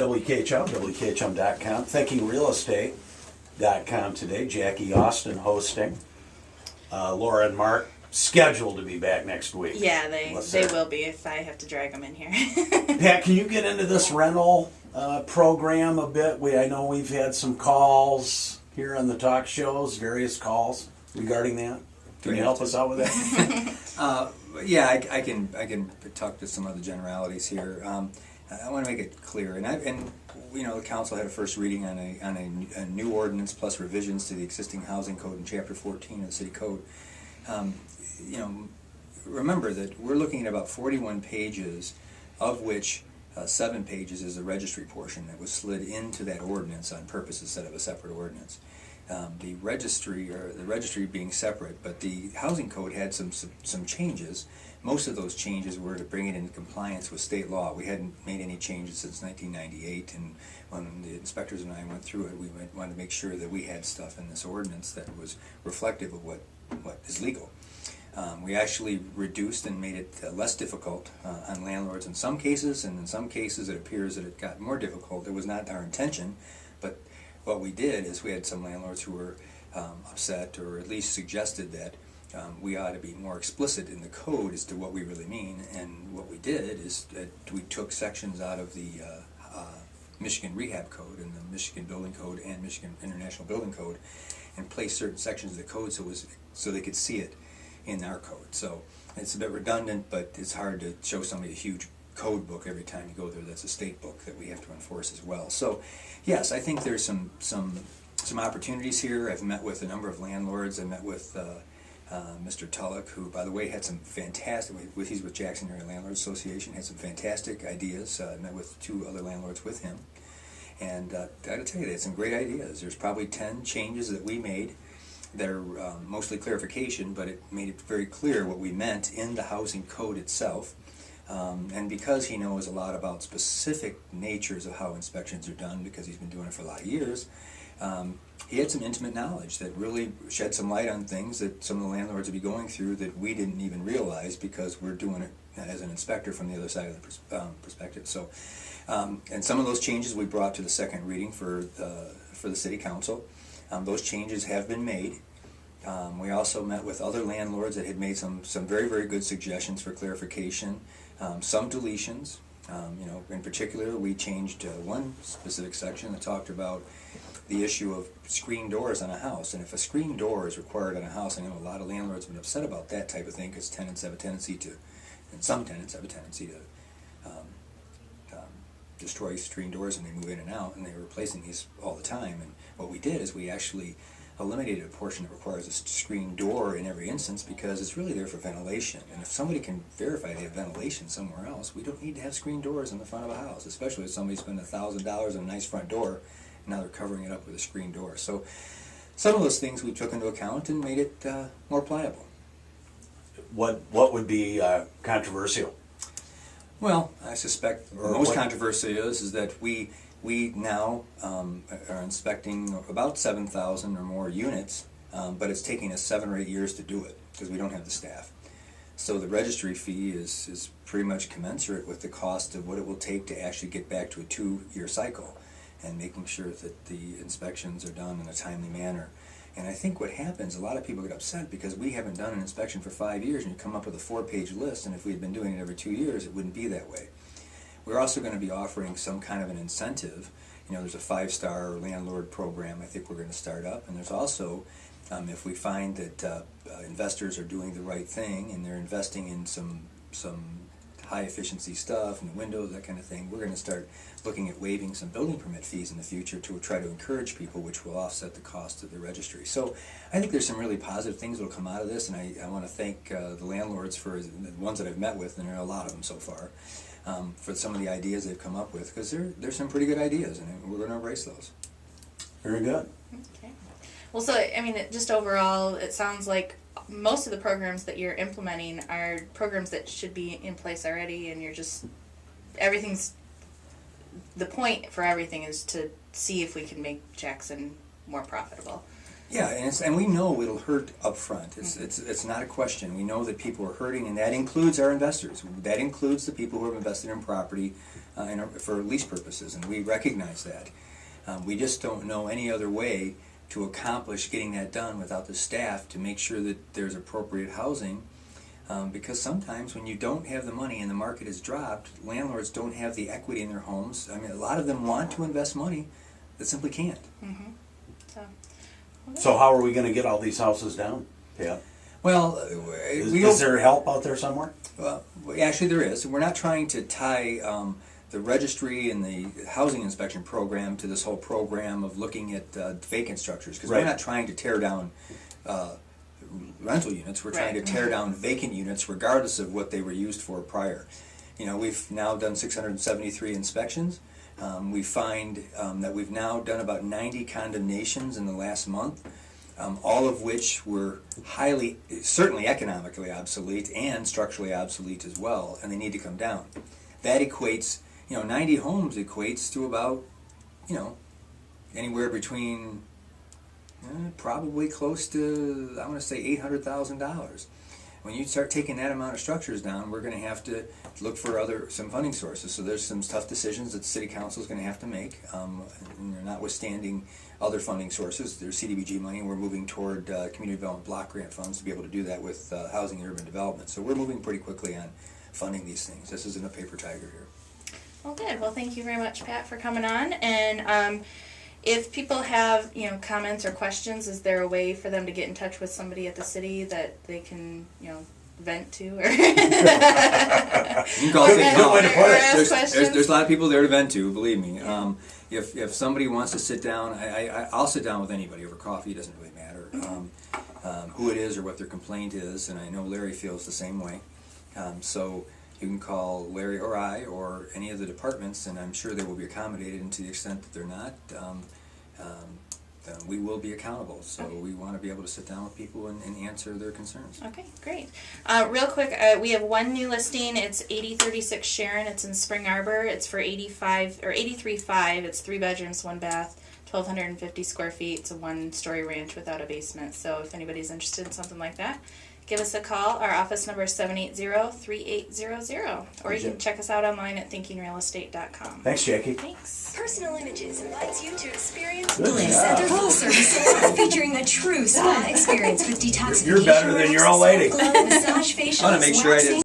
WKHM, WKHM.com, ThinkingRealEstate.com today. Jackie Austin hosting. Laura and Mark scheduled to be back next week. Yeah, they will be if I have to drag them in here. Pat, can you get into this rental program a bit? I know we've had some calls here on the talk shows, various calls regarding that. Can you help us out with that? Yeah, I can talk to some of the generalities here. I want to make it clear, and the council had a first reading on a new ordinance plus revisions to the existing housing code in Chapter 14 of the City Code. Remember that we're looking at about 41 pages, of which 7 pages is the registry portion that was slid into that ordinance on purpose instead of a separate ordinance. The registry being separate, but the housing code had some changes. Most of those changes were to bring it into compliance with state law. We hadn't made any changes since 1998, and when the inspectors and I went through it, we wanted to make sure that we had stuff in this ordinance that was reflective of what is legal. We actually reduced and made it less difficult on landlords in some cases, and in some cases it appears that it got more difficult. It was not our intention, but what we did is we had some landlords who were upset, or at least suggested that we ought to be more explicit in the code as to what we really mean. And what we did is that we took sections out of the Michigan Rehab Code and the Michigan Building Code and Michigan International Building Code and placed certain sections of the code so they could see it in our code. So it's a bit redundant, but it's hard to show somebody a huge code book every time you go there that's a state book that we have to enforce as well. So yes, I think there's some opportunities here. I've met with a number of landlords. I met with Mr. Tulloch, who, by the way, had some fantastic, he's with Jackson Area Landlords Association, had some fantastic ideas. I met with 2 other landlords with him. And I gotta tell you, they had some great ideas. There's probably 10 changes that we made. They're mostly clarification, but it made it very clear what we meant in the housing code itself. And because he knows a lot about specific natures of how inspections are done, because he's been doing it for a lot of years, he had some intimate knowledge that really shed some light on things that some of the landlords would be going through that we didn't even realize, because we're doing it as an inspector from the other side of the perspective. So, and some of those changes we brought to the second reading for the City Council. Those changes have been made. We also met with other landlords that had made some very, very good suggestions for clarification, some deletions. In particular, we changed one specific section that talked about the issue of screen doors on a house. And if a screen door is required on a house, I know a lot of landlords have been upset about that type of thing, because tenants have a tendency to, and some tenants have a tendency to destroy screen doors when they move in and out, and they're replacing these all the time. And what we did is we actually eliminated a portion that requires a screen door in every instance, because it's really there for ventilation. And if somebody can verify they have ventilation somewhere else, we don't need to have screen doors in the front of a house, especially if somebody spent $1,000 on a nice front door, and now they're covering it up with a screen door. So some of those things we took into account and made it more pliable. What would be controversial? Well, I suspect the most controversy is that we now are inspecting about 7,000 or more units, but it's taking us 7 or 8 years to do it because we don't have the staff. So the registry fee is pretty much commensurate with the cost of what it will take to actually get back to a 2-year cycle, and making sure that the inspections are done in a timely manner. And I think what happens, a lot of people get upset because we haven't done an inspection for 5 years, and you come up with a 4-page list, and if we had been doing it every 2 years, it wouldn't be that way. We're also going to be offering some kind of an incentive. There's a 5-star landlord program I think we're going to start up, and there's also, if we find that investors are doing the right thing and they're investing in some high efficiency stuff and windows, that kind of thing, we're going to start looking at waiving some building permit fees in the future to try to encourage people, which will offset the cost of the registry. So I think there's some really positive things that will come out of this, and I want to thank the landlords for the ones that I've met with, and there are a lot of them so far, for some of the ideas they've come up with, because there's some pretty good ideas, and we're going to embrace those. Very good. Okay. Well, so, just overall, it sounds like most of the programs that you're implementing are programs that should be in place already, and the point for everything is to see if we can make Jackson more profitable. Yeah, and we know it'll hurt up front. It's not a question. We know that people are hurting, and that includes our investors. That includes the people who have invested in property for lease purposes, and we recognize that. We just don't know any other way to accomplish getting that done without the staff to make sure that there's appropriate housing. Because sometimes when you don't have the money and the market has dropped, landlords don't have the equity in their homes. I mean, a lot of them want to invest money that simply can't. Mm-hmm. So, So how are we going to get all these houses down? Yeah. Well, Is there help out there somewhere? Well, actually there is. We're not trying to tie the registry and the housing inspection program to this whole program of looking at vacant structures, because Right. we're not trying to tear down rental units. We're trying to tear down vacant units regardless of what they were used for prior. You know, we've now done 673 inspections. We find that we've now done about 90 condemnations in the last month, all of which were certainly economically obsolete and structurally obsolete as well, and they need to come down. That equates, 90 homes equates to about, anywhere between probably close to, I want to say $800,000. When you start taking that amount of structures down, we're going to have to look for some funding sources. So there's some tough decisions that the City Council is going to have to make, notwithstanding other funding sources. There's CDBG money, and we're moving toward community development block grant funds to be able to do that with housing and urban development. So we're moving pretty quickly on funding these things. This isn't a paper tiger here. well, good. Well, thank you very much, Pat, for coming on. And if people have, comments or questions, is there a way for them to get in touch with somebody at the city that they can, vent to? Or You can call Good way to put it. ask questions? There's a lot of people there to vent to, believe me. If somebody wants to sit down, I'll sit down with anybody over coffee. It doesn't really matter who it is or what their complaint is, and I know Larry feels the same way. So you can call Larry or I or any of the departments, and I'm sure they will be accommodated. And to the extent that they're not, we will be accountable. So we want to be able to sit down with people and answer their concerns. Okay, great. Real quick, we have one new listing. It's 8036 Sharon. It's in Spring Arbor. It's for 83.5. It's 3 bedrooms, 1 bath, 1,250 square feet. It's a 1-story ranch without a basement. So if anybody's interested in something like that, give us a call. Our office number is 780-3800. Or you can check us out online at thinkingrealestate.com. Thanks, Jackie. Thanks. Personal Images invites you to experience Good Bliss job. at their full-service salon, featuring a true spa experience with detoxification. You're better than your old lady. Glow, massage, facials, I want to make sure I waxing, did